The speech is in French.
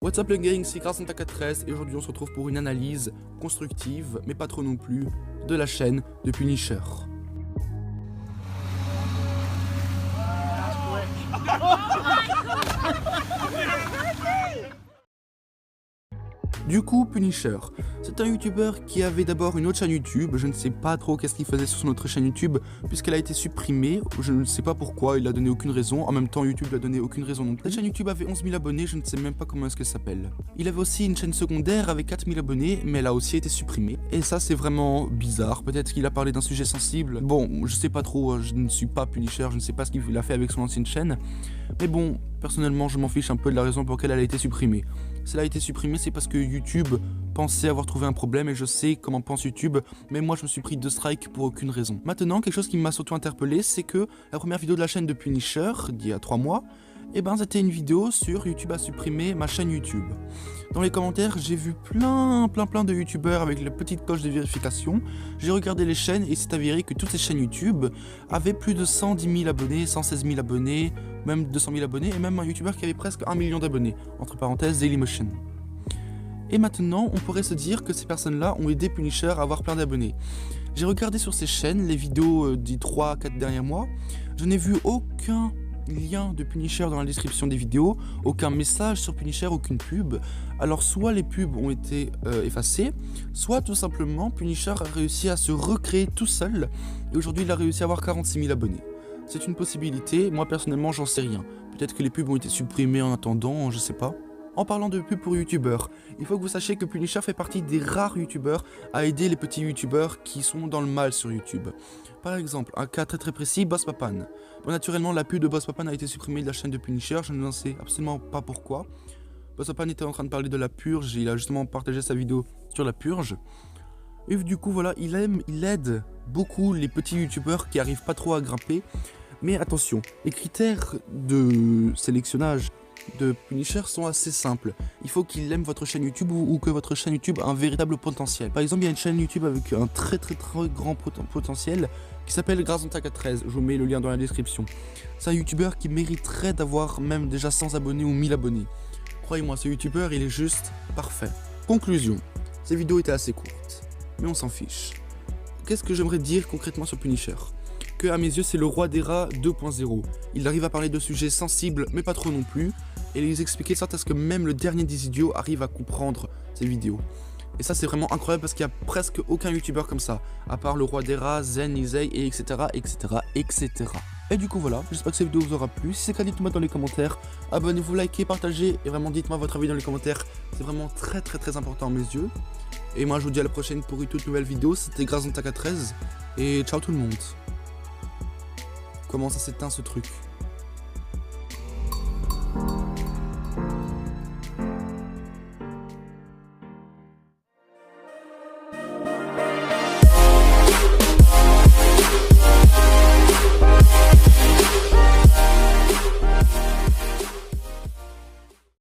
What's up les gang, c'est Grasantaka13 et aujourd'hui on se retrouve pour une analyse constructive, mais pas trop non plus, de la chaîne de Punisher. Du coup, Punisher, c'est un youtubeur qui avait d'abord une autre chaîne YouTube, je ne sais pas trop qu'est-ce qu'il faisait sur son autre chaîne YouTube, puisqu'elle a été supprimée, je ne sais pas pourquoi, il a donné aucune raison, en même temps YouTube lui a donné aucune raison non plus. La chaîne YouTube avait 11 000 abonnés, je ne sais même pas comment est-ce qu'elle s'appelle. Il avait aussi une chaîne secondaire avec 4 000 abonnés, mais elle a aussi été supprimée. Et ça c'est vraiment bizarre, peut-être qu'il a parlé d'un sujet sensible, bon, je sais pas trop, je ne suis pas Punisher, je ne sais pas ce qu'il a fait avec son ancienne chaîne, mais bon, personnellement je m'en fiche un peu de la raison pour laquelle elle a été supprimée. Si elle a été supprimée, c'est parce que YouTube pensait avoir trouvé un problème et je sais comment pense YouTube, mais moi je me suis pris 2 strikes pour aucune raison. Maintenant, quelque chose qui m'a surtout interpellé, c'est que la première vidéo de la chaîne de Punisher, d'il y a 3 mois, c'était une vidéo sur YouTube a supprimé ma chaîne YouTube. Dans les commentaires, j'ai vu plein de youtubeurs avec la petite cloche de vérification. J'ai regardé les chaînes et c'est avéré que toutes ces chaînes YouTube avaient plus de 110 000 abonnés, 116 000 abonnés, même 200 000 abonnés, et même un youtubeur qui avait presque 1 million d'abonnés, entre parenthèses Dailymotion. Et maintenant, on pourrait se dire que ces personnes-là ont aidé Punisher à avoir plein d'abonnés. J'ai regardé sur ces chaînes les vidéos des 3-4 derniers mois, je n'ai vu aucun lien de Punisher dans la description des vidéos, aucun message sur Punisher, aucune pub. Alors soit les pubs ont été effacées, soit tout simplement Punisher a réussi à se recréer tout seul et aujourd'hui il a réussi à avoir 46 000 abonnés. C'est une possibilité, moi personnellement j'en sais rien. Peut-être que les pubs ont été supprimées en attendant, je sais pas. En parlant de pubs pour youtubeurs, il faut que vous sachiez que Punisher fait partie des rares youtubeurs à aider les petits youtubeurs qui sont dans le mal sur YouTube. Par exemple, un cas très précis, Boss Papan. Bon, naturellement, la pub de Boss Papan a été supprimée de la chaîne de Punisher, je ne sais absolument pas pourquoi. Boss Papan était en train de parler de la purge, et il a justement partagé sa vidéo sur la purge. Et du coup, voilà, il aide beaucoup les petits youtubeurs qui arrivent pas trop à grimper. Mais attention, les critères de sélectionnage de Punisher sont assez simples. Il faut qu'il aime votre chaîne YouTube ou que votre chaîne YouTube a un véritable potentiel. Par exemple, il y a une chaîne YouTube avec un très grand potentiel qui s'appelle Grasantaka13. Je vous mets le lien dans la description. C'est un youtubeur qui mériterait d'avoir même déjà 100 abonnés ou 1000 abonnés. Croyez-moi, ce youtubeur, il est juste parfait. Conclusion, ces vidéos étaient assez courtes, mais on s'en fiche. Qu'est-ce que j'aimerais dire concrètement sur Punisher ? Que à mes yeux c'est le roi des rats 2.0. Il arrive à parler de sujets sensibles mais pas trop non plus, et les expliquer de sorte à ce que même le dernier des idiots arrive à comprendre ces vidéos. Et ça c'est vraiment incroyable parce qu'il n'y a presque aucun youtubeur comme ça, à part le roi des rats, Zen, Isai, et etc. Et du coup voilà, j'espère que cette vidéo vous aura plu. Si c'est le cas, dites-moi dans les commentaires, abonnez-vous, likez, partagez, et vraiment dites-moi votre avis dans les commentaires, c'est vraiment très important à mes yeux. Et moi je vous dis à la prochaine pour une toute nouvelle vidéo, c'était Grasantaka13, et ciao tout le monde. Comment ça s'éteint ce truc ?